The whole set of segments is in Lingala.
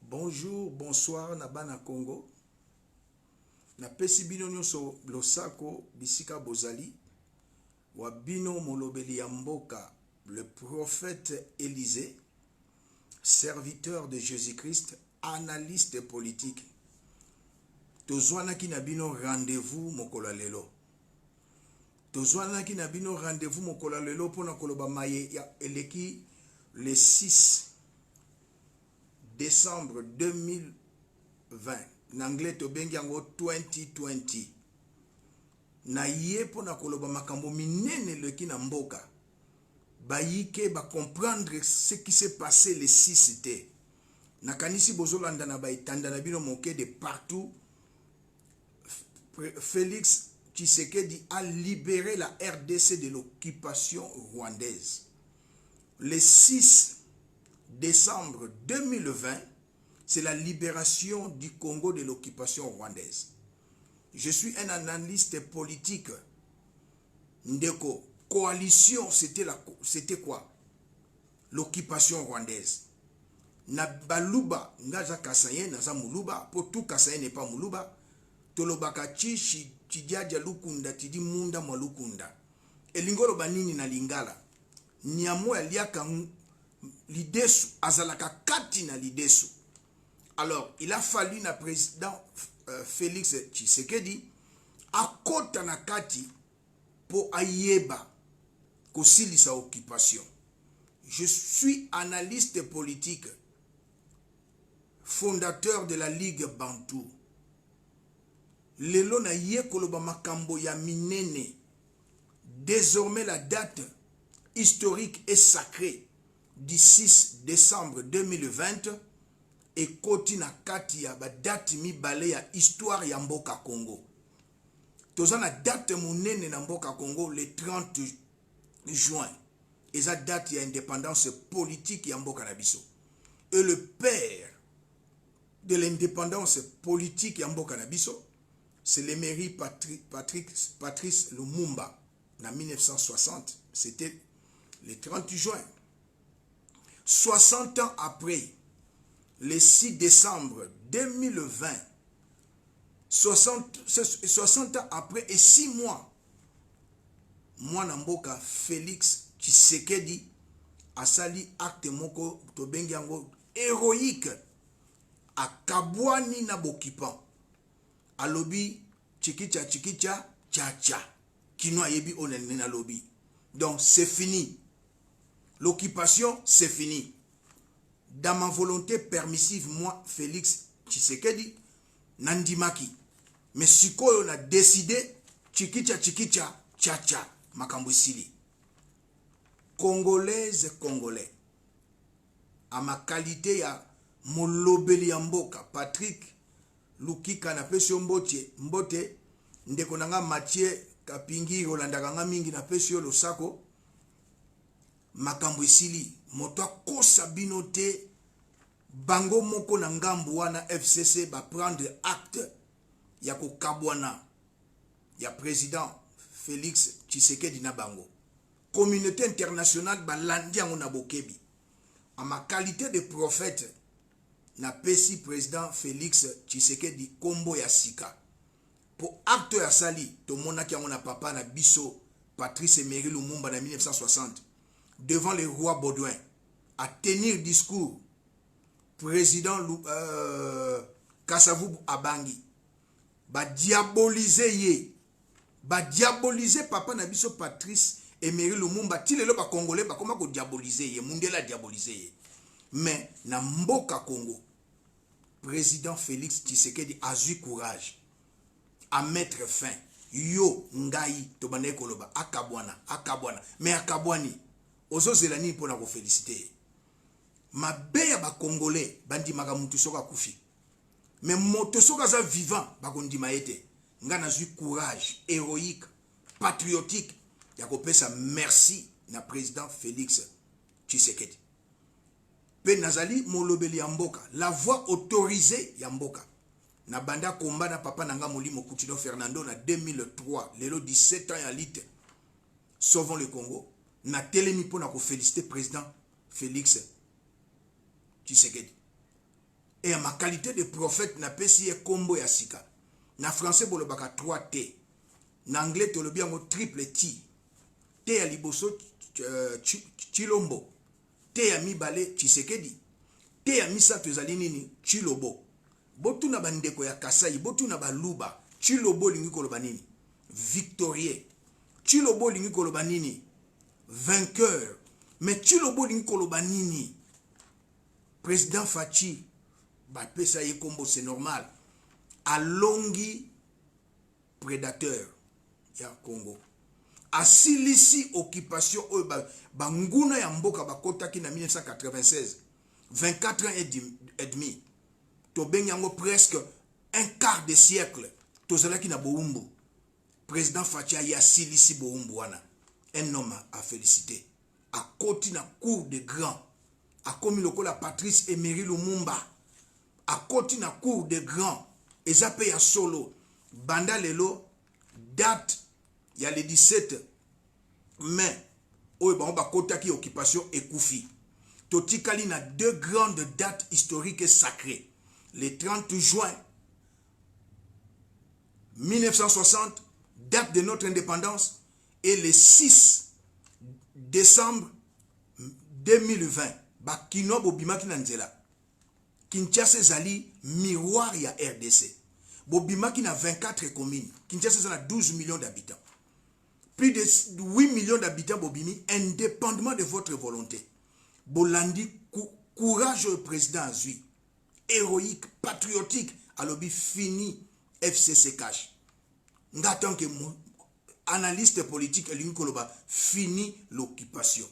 Bonjour, bonsoir, Nabana Congo. Na pesi bino nyonso losako bisika bozali. Wabino molobeli ya mboka, le prophète Élisée, serviteur de Jésus-Christ, analyste politique. Tozwana ki na bino rendez-vous mokola lelo. Tozwana ki na bino rendez-vous mokola lelo pona koloba maye ya eleki le 6 décembre 2020. En anglais tobengi yango 2020. Na ye pona koloba makambo minene leki na mboka. Bayike ba comprendre ce qui s'est passé le 6 té. Na kanisi bozolanda na ba itanda na bino moke de partout. Félix Tshisekedi a libéré la RDC de l'occupation rwandaise. Le 6 décembre 2020, c'est la libération du Congo de l'occupation rwandaise. Je suis un analyste politique. Ndeko, coalition, c'était quoi? L'occupation rwandaise. Na baluba, ngaza kasaye, naza muluba, pour tout kasaye n'est pas muluba. Tolobaka chishi, chidiaja lukunda, tidi munda mwa lukunda. Elingolo banini na lingala. Nyamo ya liaka lidesu, azalaka kati na lidesu. Alors, il a fallu na président Félix Tshisekedi akota na kati po ayeba kosilisa occupation. Je suis analyste politique, fondateur de la Ligue Bantou. Lelo na ye koloba makambo ya minene. Désormais la date historique et sacrée du 6 décembre 2020 et koti na kati ya ba date mibale ya histoire ya mboka Congo. Toza na date monene na mboka Congo le 30 juin. Et ça date ya indépendance politique ya mboka na biso. Et le père de l'indépendance politique ya mboka na biso, c'est l'émérite Patrice Lumumba en 1960. C'était le 30 juin. 60 ans après, le 6 décembre 2020, 60 ans après et 6 mois, Mwana mboka Félix Tshisekedi asali acte moko tobengi yango héroïque a kabwani na bokipan. Alobi chikicha tcha kino yebi onene na lobi. Donc c'est fini. L'occupation c'est fini. Dans ma volonté permissive, moi Félix Tshisekedi nandimaki. Mais sikoyo na décidé chikicha tcha makambo sili. Congolaise congolais. À ma qualité ya molobeli ya mboka Patrick Lukika na pesio mbote ndeko nanga Mathieu Kapingi Rolandaka nga mingi na pesio losako makambo esili moto akosa bino te bango moko na ngambu wana FCC ba prendre acte ya kokabwana ya président Félix Tshisekedi na bango. Communauté internationale ba landi yango na bokebi. À ma qualité de prophète na pesi président Félix Tshisekedi kombo ya sika. Pour acte ya sali, to monaki yango na papa na biso Patrice Emery Lumumba na 1960 devant le roi Baudouin à tenir discours. Président Kasavubu Abangi ba diaboliser ye. Ba diaboliser papa na biso Patrice Emery Lumumba tilelo ba congolais ba koma ko diaboliser ye, mundela diaboliser ye. Mais na mboka Congo, président Félix Tshisekedi a eu courage à mettre fin. Yo ngai to bane koloba akabwana. Mais akabwani ozo zelani pona ko féliciter. Mabe ya ba congolais bandi maka mutu soka kufi. Mais moto soka za vivant ba kondima ete. Nga na eu courage héroïque, patriotique ya ko pesa merci na président Félix Tshisekedi. Pe nazali molobeli ya mboka, la voix autorisée ya mboka. Na banda komba na papa nanga molimo Coutinho Fernando na 2003, lelo 17 ans ya lite. Sauvons le Congo. Na telemi pona ko féliciter président Félix Tshisekedi. et ma qualité de prophète na pesi e kombo ya sika. Na français bolobaka 3T. Na anglais tolobi yango triple T. T ya liboso Chilombo. T ya mibale Tshisekedi. T ya misato ezali nini Chilobo. Botu na bandeko ya Kasai, botu na baluba. Chilobo lingi koloba nini victorieux. Chilobo lingi koloba nini vainqueur. Mais Chilobo lingi koloba nini président Fachi bapesa ye kombo, c'est normal. Alongi prédateur ya Congo. Asilisi occupation banguna ya mboka bakotaki na 1996. 24 ans et demi. Tobenyango presque un quart de siècle. Tozalaki na Boumbu. Président Fachi a asilisi Boumbu wana. Un homme à féliciter. A côté na cour de grand. A commis le la Patrice Emery Lumumba. A côté na cour de grand. Et ça paye à solo. Banda lelo date il y a le 17 mai. Oye ba on ba kotaki occupation ekoufi. Totikali na deux grandes dates historiques et sacrées. Le 30 juin 1960, date de notre indépendance, et le 6 décembre 2020, Bakino Bobimaki Nanzela. Kinshasa zali miroir ya RDC. Bobimaki na 24 communes. Kinshasa a 12 millions d'habitants. Plus de 8 millions d'habitants Bobimi, indépendamment de votre volonté. Bolandi, courageux président Azui, héroïque, patriotique, alobi fini FCC cash. Ngatant que analyste politique fini l'occupation.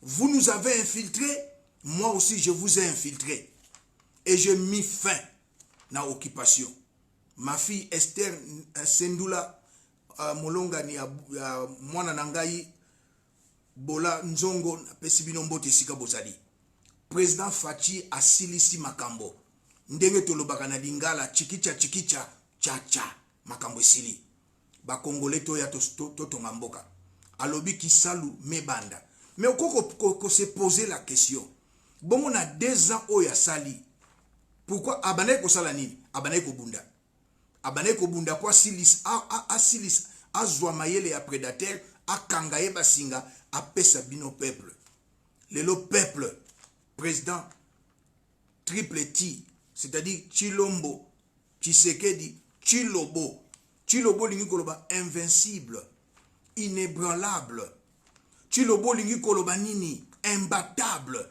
Vous nous avez infiltrés, moi aussi je vous ai infiltrés. Et j'ai mis fin à l'occupation. Ma fille Esther Sendula Molonga ni mwana nangai Bola Nzongo pesibino mbote sika bozali. Président Fachi asilisi makambo. Ndenge tolobaka na lingala chikicha cha makambo esili. Ba Congolais to ya to mboka. Alobi kisalu mebanda. Mais on se poser la question. Bon, on a 2 ans au Yasali. Pourquoi abane ko sala nini? Abane ko bunda. Abane ko bunda kwa silis asilis azwa mayele ya prédateur akangaye basinga apesa bino peuple. Le peuple président triple T, c'est-à-dire Chilombo, Tshisekedi, Chilobo. Chilobo lingi koloba invincible, inébranlable. Chilobo lingi koloba nini imbattable.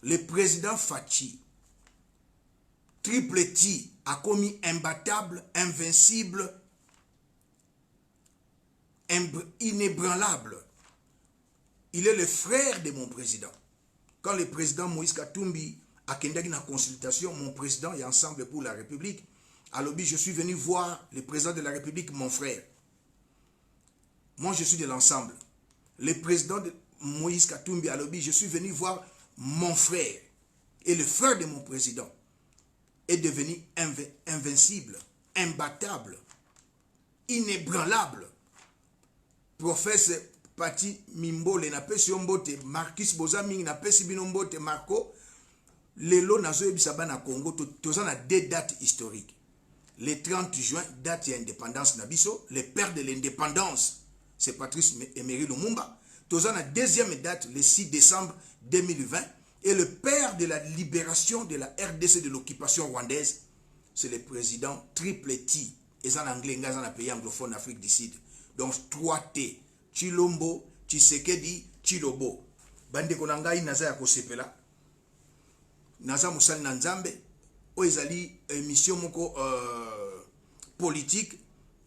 Le président Fachi triple T a commis imbattable, invincible, inébranlable. Il est le frère de mon président. Quand le président Moïse Katumbi a kendaki na consultation, mon président et Ensemble pour la République, à l'objet, je suis venu voir le président de la République, mon frère. Moi, je suis de l'ensemble. Le président de Moïse Katumbi, à l'objet, je suis venu voir mon frère. Et le frère de mon président est devenu invincible, imbattable, inébranlable. Professeur Pati Mimbole na pesi mbote, Marcus Bozaming na pesi binombote, Marco, lelo na zoe bisaba na Congo, toza na 2 dates historiques. Le 30 juin, date d'indépendance Nabiso, le père de l'indépendance, c'est Patrice Emery Lumumba. Toza na 2e date, le 6 décembre 2020, et le père de la libération de la RDC de l'occupation rwandaise, c'est le président triple T. Et en anglais, dans un pays anglophone d'Afrique du Sud. Donc 3T. Chilombo, Tshisekedi, Chilobo. Bande konangai naza ya kosepela. Naza musali na nzambe. O ezali émission moko politique.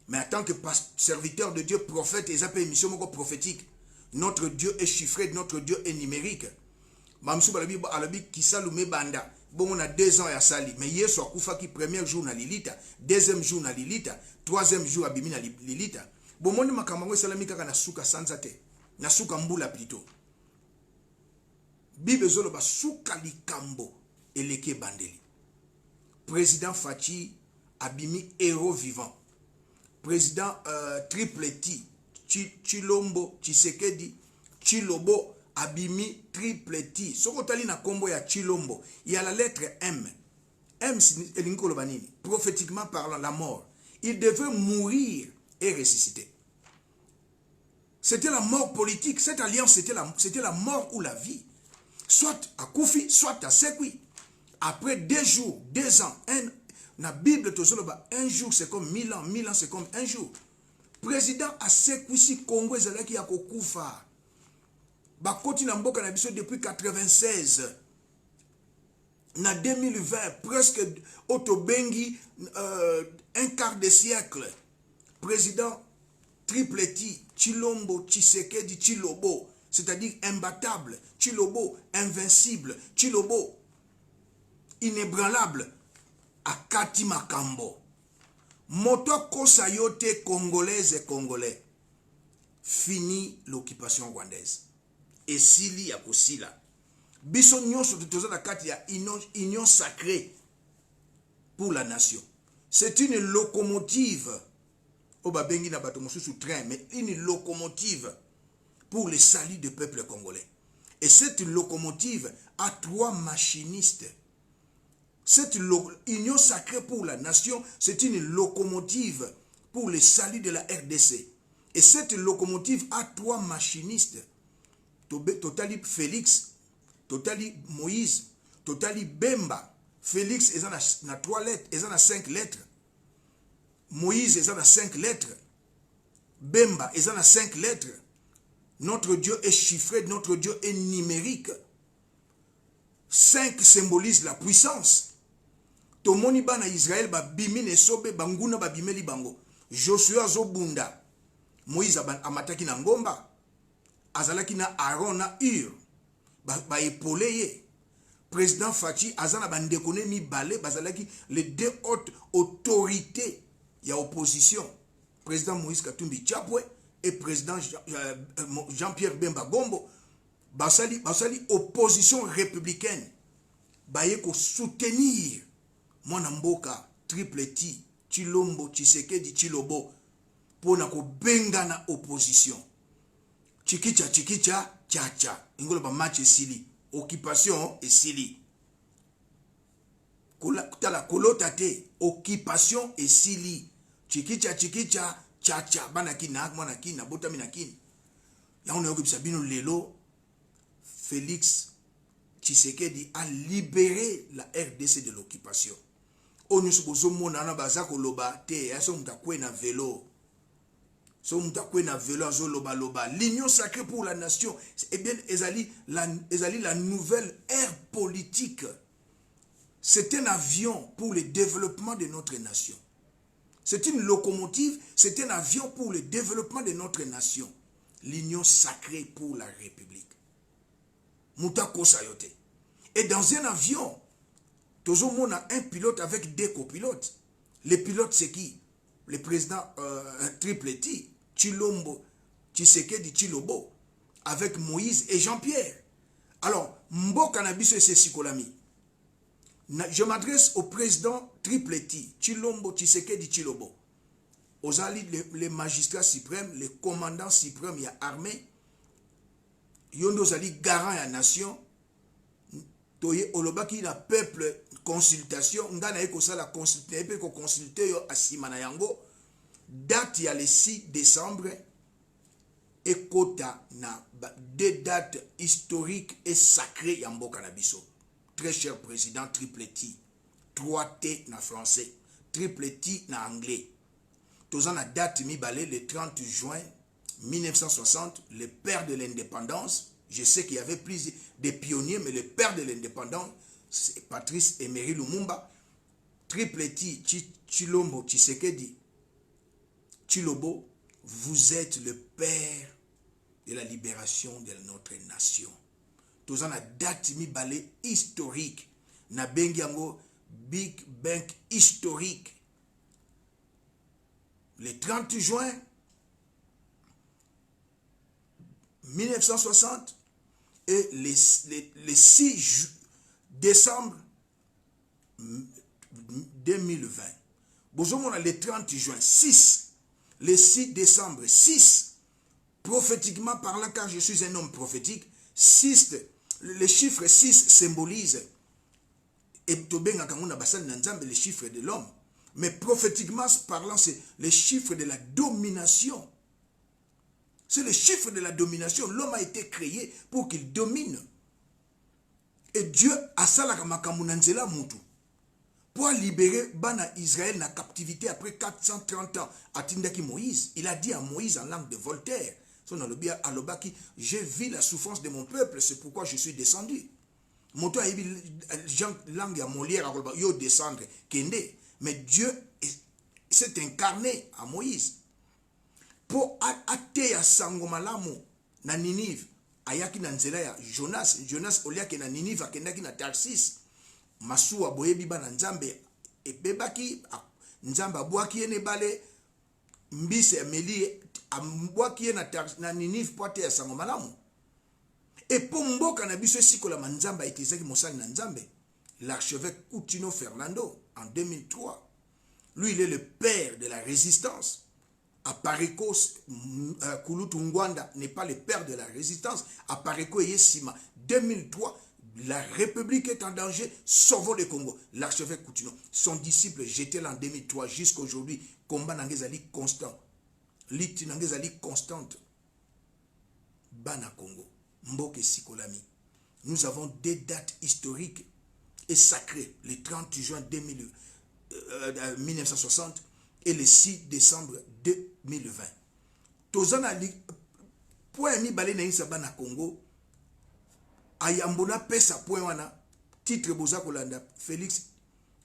Mais en tant que serviteur de Dieu, prophète, ils appellent émission moko prophétique. Notre Dieu est chiffré, notre Dieu est numérique. Mamsou balabi alabi kisalume banda. Bon, on a 2 ans à Sali. Mais hier, soit Koufa qui premier jour na Lilita, 2e jour na Lilita, 3e jour à Bimina Lilita. Bon, mon makamango salami kaka na suka sanzate. Na suka mbula plutôt. Bibe zolo ba suka likambo eleke bandeli. Président Fachi abimi héros vivant. Président triple T, Chilombo, Tshisekedi, Chilobo, abimi triple T. Soko tali na kombo ya Chilombo, il y a la lettre M. prophétiquement parlant, la mort. Il devait mourir et ressusciter. C'était la mort politique. Cette alliance, c'était la mort ou la vie. Soit à Koufi, soit à Sekwi. Après 2 jours, 2 ans, la Bible, un jour c'est comme 1000 ans, 1000 ans c'est comme un jour. Président à Sekwi, Congo, qui a Koufa. Bakoti na mboka na biso depuis 96. Na 2020, presque Otobengi, un quart de siècle. Président Tripleti, Chilombo, Tshisekedi, Chilobo, c'est-à-dire imbattable, Chilobo, invincible, Chilobo, inébranlable, Akati Makambo. Moto Kosayote congolaise et congolais. Fini l'occupation rwandaise. Et Sili ya Kosila. Biso nyonso toza na kati ya union sacrée pour la nation. C'est une locomotive. Oba bengi na bato mosusu train, mais une locomotive pour le salut du peuple congolais. Et cette locomotive a 3 machinistes. Cette union sacrée pour la nation, c'est une locomotive pour le salut de la RDC. Et cette locomotive a 3 machinistes. Totali Félix, Totali Moïse, Totali Bemba. Félix est na 3 lettres, est na 5 lettres. Moïse est na 5 lettres. Bemba est na 5 lettres. Notre Dieu est chiffré, notre Dieu est numérique. 5 symbolise la puissance. Tomoni bana Israël ba bimine sobe banguna ba bimeli bango. Joshua zobunda. Moïse amataki na ngomba. Azalaki na Aaron na Ur. Ba épolé ye. Président Fachi azana bandekone mi balé bazalaki les 2 hautes autorités ya opposition. Président Moïse Katumbi Tchapwe et président Jean-Pierre Bemba Gombo. Basali opposition républicaine. Baye ko soutenir Mwana Mboka, Tripleti, Chilombo, Tshisekedi, Chilobo, pour na ko benga na opposition. Chikicha, tcha. Ingolo ba match esili. Occupation esili. Kutala kolotate, occupation esili. Chikicha, tcha. Banakina, mwanakina, botaminakina. Ya on est Sabino Lelo, Félix Tshisekedi a libéré la RDC de l'occupation. On nous sommes na bazako loba te, ya so mutakwe na vélo. So mutakwe na vélo zo loba. L'union sacrée pour la nation, eh bien ezali la nouvelle ère politique. C'est un avion pour le développement de notre nation. C'est une locomotive, c'est un avion pour le développement de notre nation. L'union sacrée pour la République. Moutako Sayote. Et dans un avion, toujours on a un pilote avec 2 copilotes. Les pilotes, c'est qui? Le président Tripleti, Chilombo, Tshisekedi, Chilobo, avec Moïse et Jean-Pierre. Alors, Mboka Nabiso et Sikolami. Je m'adresse au président Tripleti, Chilombo, Tshisekedi, Chilobo. Aux alliés, les magistrats suprêmes, les commandants suprêmes, il y a armée. Yondo zali garant ya nation. Toye olobaki na peuple consultation. Ngana eko sala consulter, epeko consulter yo asimana yango. Date ya le 6 décembre. Ekota na 2 dates historiques et sacrées ya mboka na biso. Très cher président Tripleti. 3T na français. Tripleti na anglais. Tozan na date mibale le 30 juin 1960, le père de l'indépendance. Je sais qu'il y avait plus de pionniers, mais le père de l'indépendance, c'est Patrice Emery Lumumba. Tripleti, Chilombo, Tshisekedi, Chilobo, vous êtes le père de la libération de notre nation. Tous en a date mi balé historique. Na bengiango Big Bang historique. Le 30 juin 1960 et le 6 décembre 2020. Bonjour, on a le 30 juin 6, le 6 décembre 6, prophétiquement parlant, car je suis un homme prophétique, 6, le chiffre 6 symbolise Et tobenga kanguna basani na nzambe les chiffres de l'homme. Mais prophétiquement parlant, c'est les chiffres de la domination. C'est le chiffre de la domination. L'homme a été créé pour qu'il domine. Et Dieu a salaka makambo na nzela mutu. Pour libérer Bana Israël na captivité après 430 ans. Atindaki Moïse. Il a dit à Moïse en langue de Voltaire. Son alobia alobaki, j'ai vu la souffrance de mon peuple, c'est pourquoi je suis descendu. Moto a eu langue à Molière, yo descendre, kende. Mais Dieu s'est incarné à Moïse. Pour ater ya sangomalamu na Ninive, ayaki na nzela ya Jonas oliaki na Ninive akendaki na Tarsis. Masuwa boyebi bana nzambe ebebaki nzambe abwaki ene bale mbise ameli ambwaki na Ninive poate ya sango malamu. Et pour mboka na biso sikola manzamba itizaki mosali na nzambe, l'archevêque Coutinho Fernando en 2003. Lui il est le père de la résistance. Apareko Kulutu Ngwanda n'est pas le père de la résistance. Apareko Yesima 2003. La République est en danger, sauvons le Congo. L'archevêque Coutinho, son disciple, j'étais là en 2003 jusqu'à aujourd'hui. Combat n'angezali constant. Lit n'angezali constante. Bana Congo, Mboke Sikolami. Nous avons des dates historiques et sacrées. Le 30 juin 1960 et le 6 décembre 2020. Tozana point mi balé na isa Bana Congo. Ayambona pesa point wana titre boza kolanda Félix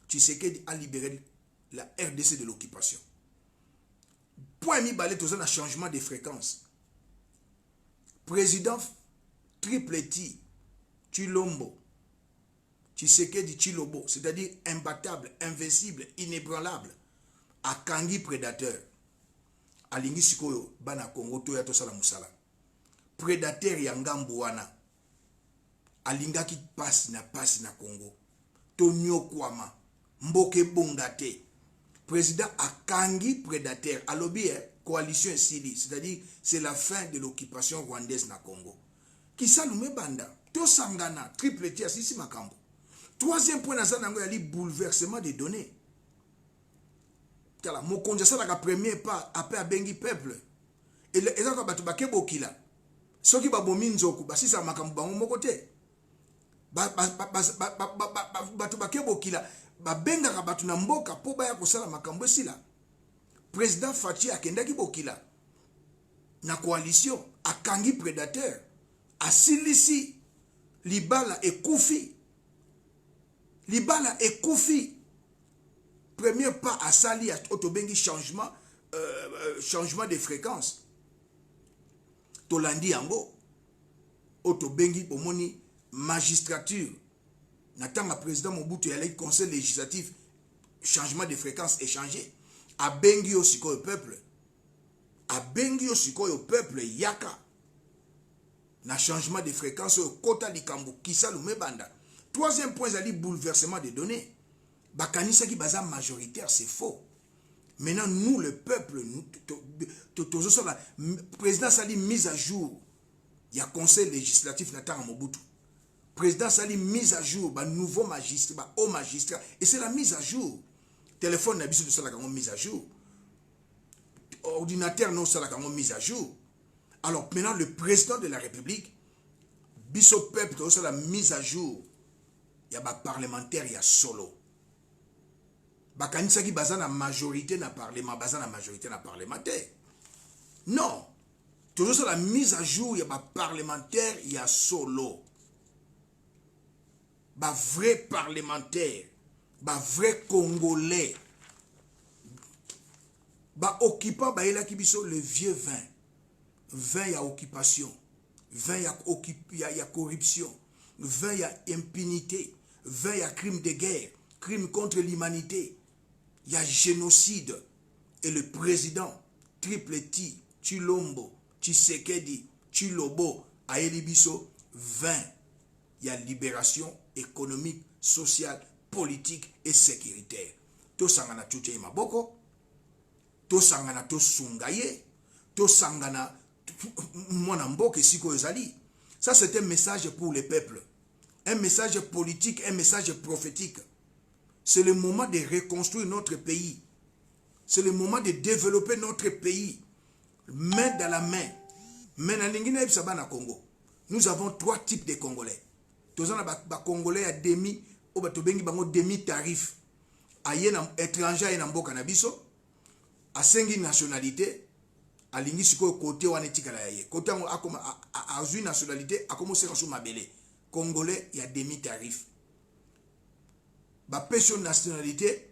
Tshisekedi a libéré la RDC de l'occupation. Point mi balé toza na changement de fréquence. Président Triple T Tshilombo Tshisekedi Tshilombo, c'est-à-dire imbattable, invincible, inébranlable, akangi prédateur. Alingi sikoyo Bana Congo to ya tosala musala. Prédateur ya ngambo wana. Alingaki passe na Congo. Tonyo Kwama. Mboke Bongate. Président akangi prédateur. Alobi coalition Sili. C'est-à-dire c'est la fin de l'occupation rwandaise na Congo. Kisalume banda. To sangana. Triple T asisi makambo. Troisième point na zanango yali bouleversement des données. Tala mokonja sala ka premier pas après abengi peuple. Et ezaka batu bakebokila. Soki babomi nzoku basisa makambo bango mokote. Batu bakebokila babengaka batu na mboka po baya kosala makambo esila. Président Fachi akendaki bokila na coalition akangi prédateur asilisi libala ekufi. Libala ekufi. Premier pas à sali à otobengi changement de fréquence. Tolandi yango otobengi pomoni magistrature. Natanga président Mobutu y a le conseil législatif, changement de fréquence échangé. A bengi osiko au peuple. A bengi osiko au peuple yaka. Na changement de fréquence au kota likambo kisa lumebanda. Troisième point, c'est le bouleversement des données. Bakanisa qui baza majoritaire, c'est faux. Maintenant, nous, le peuple, le président Sali mise à jour. Il y a conseil législatif Natanga Mobutu. Président Sali mise à jour, nouveau magistrat, haut magistrat. Et c'est la mise à jour. Téléphone n'a pas de ça la mise à jour. Ordinateur non ça la mise à jour. Alors maintenant le président de la République, biso peuple ça la mise à jour. Il y a des parlementaires, il y a solo. Bakanisa qui baza na majorité na parlement, baza na majorité na parlementaire. Non. Toujours ça la mise à jour, il y a des parlementaires, il y a solo. Ba vrai parlementaire, ba vrai congolais, ba occupant ba ela kibiso le vieux vin. Vin ya occupation, vin ya corruption, vin ya impunité, vin ya crime de guerre, crime contre l'humanité, il y a génocide. Et le président Triple T Tshilombo Tshisekedi Tshilombo a elibiso 20. Il y a libération économique, sociale, politique et sécuritaire. To sangana tuche maboko, to sangana to sungaye, to sangana mwana mboke siko ezali. Ça c'est un message pour le peuple. Un message politique, un message prophétique. C'est le moment de reconstruire notre pays. C'est le moment de développer notre pays. Main dans la main. Congo. Nous avons 3 types de Congolais. Tous les Congolais à demi, ou demi-tarif. Étranger et Nambo Canabiso. À 5 nationalités. À l'ingénieur côté ou côté à une nationalité, à commencer à mabele. Congolais, il y a demi-tarif. Ba pension nationalité,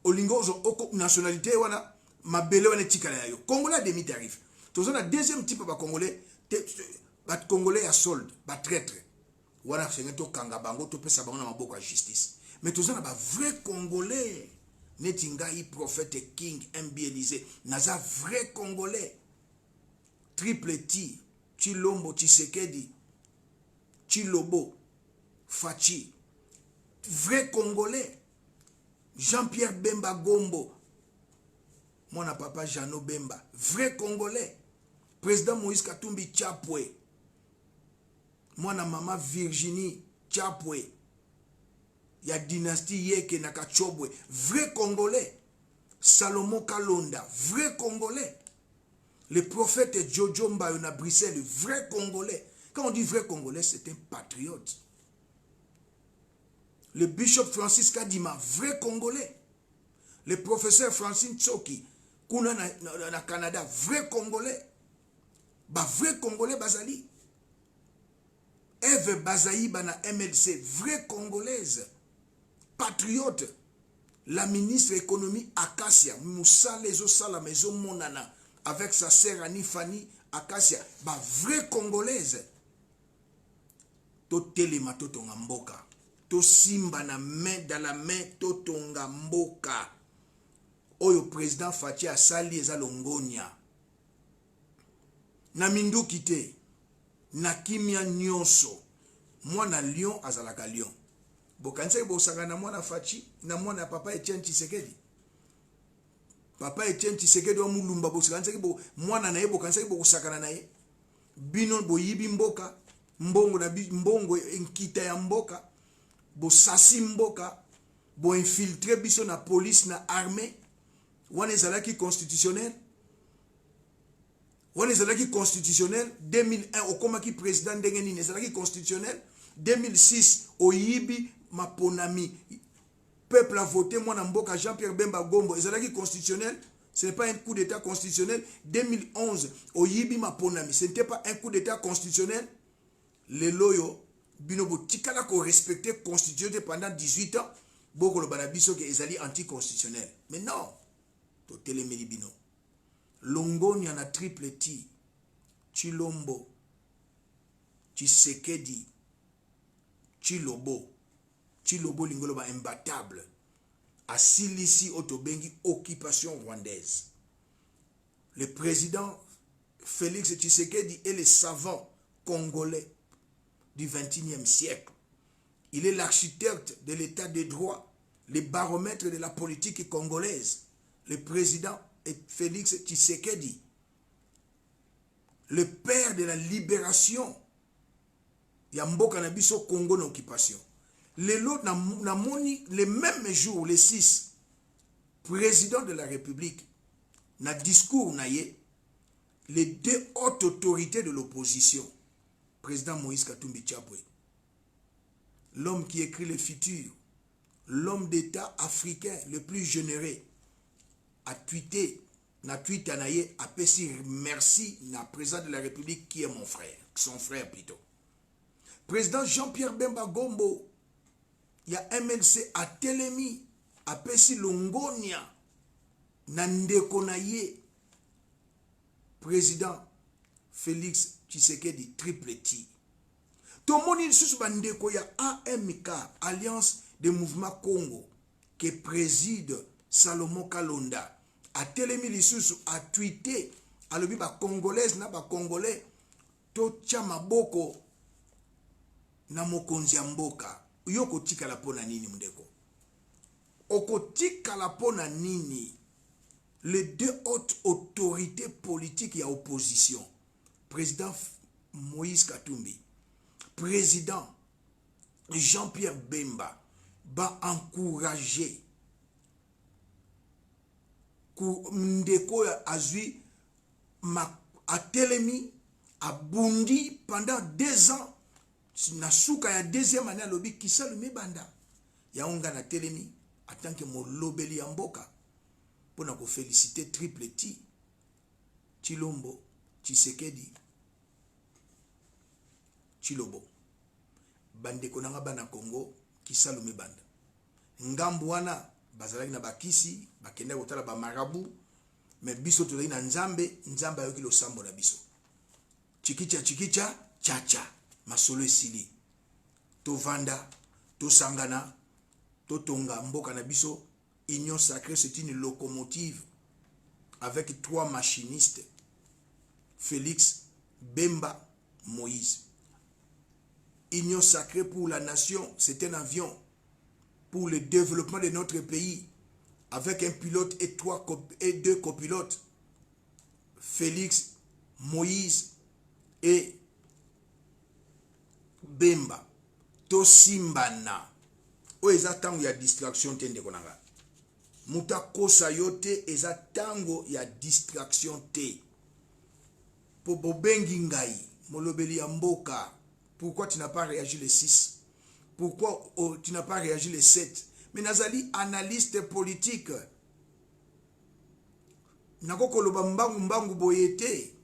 au lingo nationalité, wana mabele wana tikala yo. Congolais demi-tarif. Tous on a deuxième type de Congolais, ba Congolais à solde, ba traître. Wana sengeto kanga bango to pesa bango na maboko à justice. Mais tous on a ba vrai Congolais. Netingai prophète King MB Élysée, naza vrai Congolais. Triple T, Chilombo Tshisekedi, Chilobo, Fachi. Vrai Congolais. Jean-Pierre Bemba Gombo. Mon papa Jano Bemba. Vrai Congolais. Président Moïse Katumbi Tchapwe. Mon maman Virginie Tchapwe. Il y a dynastie Yeke Nakachobwe. Vrai Congolais. Salomon Kalonda. Vrai Congolais. Le prophète Jojo Mbayona Bruxelles. Vrai Congolais. Quand on dit vrai Congolais, c'est un patriote. Le bishop Francis Kadima, vrai Congolais. Le professeur Francine Tsoki, Kuna na Canada, vrai Congolais. Ba vrai Congolais Bazali. Eve Bazaï Bana MLC, vraie Congolaise. Patriote. La ministre économie Akasia, Moussa Lezosa la maison Monana, avec sa sœur Annie Fanny Akasia, ba vraie Congolaise. To telema to tonga mboka. To simba na main dans la main to tonga mboka. Oyo président Fachi asali eza longonia. Na mindu kite. Na kimia nyonso. Mwana lion azalaka lion. Bokanisa bosaka na mwana Fachi na mwana papa Etienne Tshisekedi. Papa Etienne Tshisekedi wa mulumba bokanisa bo mwana na ye bokanisa bosaka na ye. Bino boyibi mboka. Mbongo na mbongo nkita ya mboka. Bo sasi mboka. Bo infiltre biso na police na armée. Wane zalaki constitutionnel. Wane zalaki constitutionnel. 2001 okomaki président ndengeni ne zalaki constitutionnel. 2006 oyibi maponami. Peuple a voté mwana mboka Jean-Pierre Bemba Gombo zalaki constitutionnel. Ce n'est pas un coup d'état constitutionnel. 2011 oyibi maponami. Ce n'était pas un coup d'état constitutionnel. Les loyo binobo tikala ko respecter constitution pendant 18 ans. Boko lo banabiso ke ezali anticonstitutionnel. Mais non. To telemeli bino. Longoni na triple T. Chilombo. Tshisekedi. Chilobo. Chilobo lingolo ba imbattable. Asilisi otobengi occupation rwandaise. Le président Félix Tshisekedi est le savant congolais du XXIe siècle. Il est l'architecte de l'état de droit, le baromètre de la politique congolaise. Le président est Félix Tshisekedi, le père de la libération. Yamboka na biso Congo na occupation. Le même jour, le 6, président de la République, na discours na ye, les 2 hautes autorités de l'opposition, président Moïse Katumbi Tchapwe, l'homme qui écrit le futur, l'homme d'État africain le plus généreux, a tweeté, na tweet anaye, a péci merci na président de la République qui est mon frère, son frère plutôt. Président Jean-Pierre Bemba Gombo, il y a MLC a Telemi, a péci Longonia, na ndeko na ye, président Félix Tshisekedi triple T. Tout le monde est sous bandeko ya AMK, Alliance des Mouvements Congo, que préside Salomon Kalonda. A Telemi lisusu a tweeté, a lobi ba congolaise na ba congolais, to chama boko na mokonzi ya mboka. Yoko tika la pona nini mdeko? Oko tika la pona nini? Les 2 hautes autorités politiques et opposition, président Moïse Katumbi, président Jean-Pierre Bemba, ba encourager ndeko azui a telemi a bundi pendant 2 ans na suka ya deuxième année lobi kisalume banda ya onga na telemi en tant que molobeli ya mboka pona ko féliciter Triple T Tshilombo Tshisekedi Tshilombo bandeko nanga bana Congo kisalume banda ngambu wana bazalaki na bakisi bakende kotala ba marabu mais biso tozali na nzambe ayoki losambo na biso chikicha chacha masolo esili tovanda tosangana totonga mboka na biso. Union sacrée, c'est une locomotive avec 3 machinistes, Félix, Bemba, Moïse. Union sacrée pour la nation, c'est un avion pour le développement de notre pays avec un pilote et 2 copilotes, Félix, Moïse et Bemba. Tosimbana. O eza tango ya distraction tende konanga. Muta kosa yote eza tango ya distraction te. Po bobengi ngai, molobeli ya mboka. Pourquoi tu n'as pas réagi le 6? Pourquoi tu n'as pas réagi le 7? Mais nazali analyste politique. Nako koloba mbangu boyete.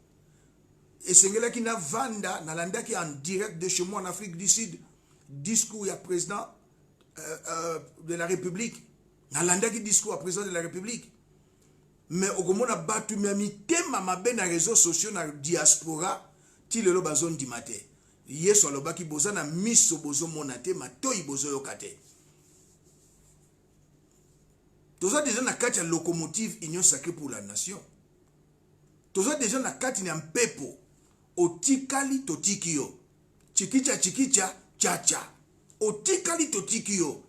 Esengelaki na vanda nalandaki en direct de chez moi en Afrique du Sud. Discours ya président de la République. Nalandaki discours à président de la République. Mais au moment où batu mitema mabe na réseaux sociaux na diaspora ti lelo bazon di mate. Yeso alobaki boza na miso bozo monate matoi bozo yokate. Toza déjà na kati ya locomotive Union sacrée pour la nation. Toza déjà na kati na mpepo otikali totikio. Chikicha chacha. Otikali totikio.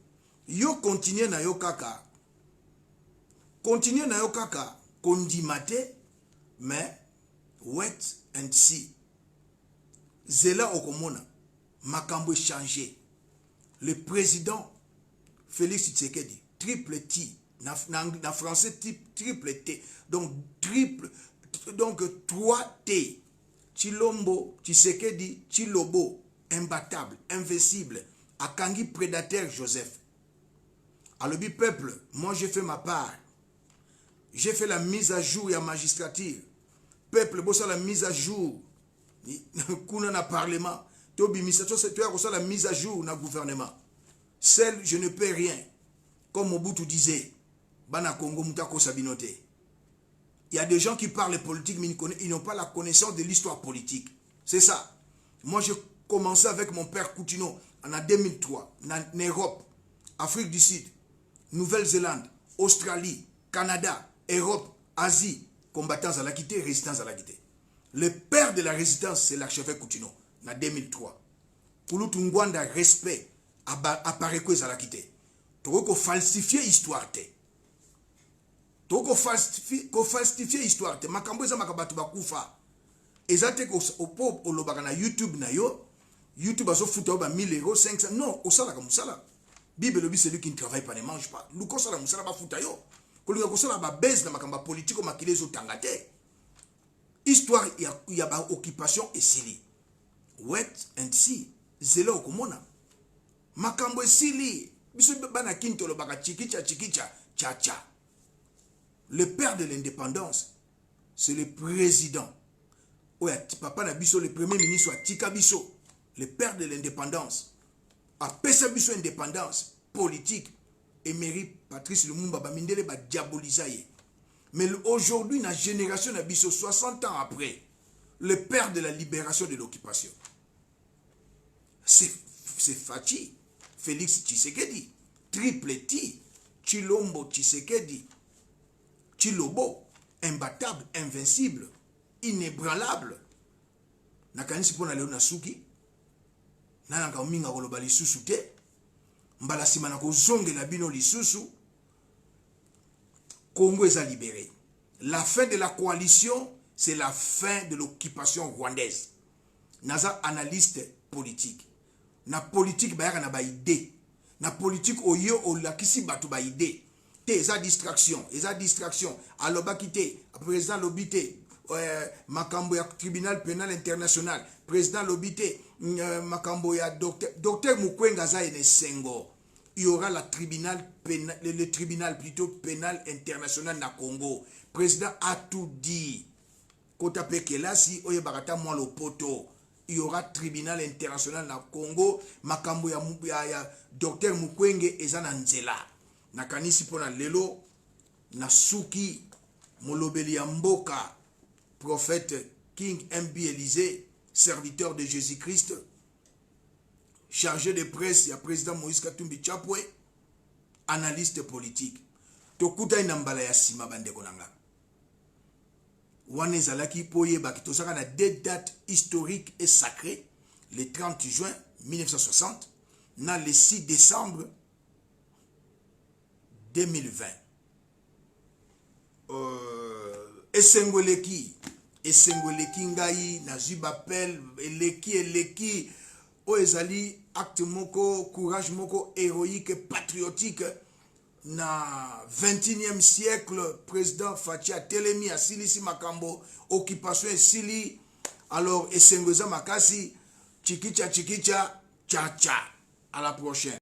Yo continue na yo kaka. Continue na yo kaka. Kondimate. Mais wait and see. Zela okomona. Makambo changé. Le président Félix Tshisekedi. Triple T. Na français type triple T. Donc 3T. Tshilombo, Tshisekedi, Tshilombo. Imbattable, invincible. Akangi prédateur Joseph. Alobi peuple, moi j'ai fait ma part. J'ai fait la mise à jour et la magistrature. Peuple, bossa la mise à jour. Kuna na parlement. Tobi misato c'est toi la mise à jour na gouvernement. Seul je ne peux rien. Comme Mobutu disait, Bana Congo Mutako Sabinote. Il y a des gens qui parlent politique mais ils n'ont pas la connaissance de l'histoire politique. C'est ça. Moi j'ai commencé avec mon père Coutinho en 2003 en Europe, Afrique du Sud, Nouvelle-Zélande, Australie, Canada, Europe, Asie, combattants à la quitté, résistants à la quitté. Le père de la résistance, c'est l'archevêque Coutinho en 2003. Pour Tungwanda, respect, apparaît quoi à la quitté. Tu veux falsifier l'histoire. Tu veux falsifier l'histoire. Makambo eza makabatu bakufa. Ezate ko opo olobaka na YouTube na yo. YouTube aso futa ba 1000 €, 500. Non, osala ka musala. Bible lobi celui qui ne travaille pas ne mange pas. Luko sala musala ba futa yo. Kolinga ko sala ba base na makamba politique makile zo tangate. Histoire ya ba occupation esili. Wait and see. Zelo okomona. Makambo esili. Biso bana kinto lobaka chikicha chacha. Le père de l'indépendance, c'est le président. Papa na biso, le premier ministre Tika Biso, le père de l'indépendance. A pesa biso indépendance politique. Émérite Patrice Lumumba Bamindele ba diabolisaye. Mais aujourd'hui, la génération na biso, 60 ans après, le père de la libération de l'occupation, c'est Fachi, Félix Tshisekedi, Triple T, Tshilombo Tshisekedi, Tshilombo, imbattable, invincible, inébranlable. Nakanisi pona leo nasuki nananga minga koloba lisusu te mbala sima na kozongela bino lisusu. Congo est libéré. La fin de la coalition, c'est la fin de l'occupation rwandaise. Naza analyste politique. Na politique bayaka na ba idée. na politique oyo olakisi bato ba idée te eza distraction alobaki te président lobi te makambo ya tribunal pénal international président lobi te makambo ya docteur Mukwenga za ene sengo. Il y aura le tribunal plutôt pénal international na Congo. Président a tout dit. Kota pekela si oye barata moi le poto. Il y aura tribunal international na Congo. Makambo ya docteur Mukwenge ezana nzela. Nakanisi pona lelo na suki molobeli ya mboka prophète King MB Élysée, serviteur de Jésus-Christ, chargé de presse, il y a président Moïse Katumbi Chapwe, analyste politique. Tokuta inambala ya sima bande konanga. Wane zalaki poye baki tosaka na deux dates historiques et sacrées, le 30 juin 1960, na le 6 décembre 2020. Esengoleki ngai nazwi bapel eleki oezali acte moko courage moko héroïque patriotique na 21e siècle. Président Fachi atelemi asilisi makambo occupation esili. Alors esengoza makasi chikicha cha à la prochaine.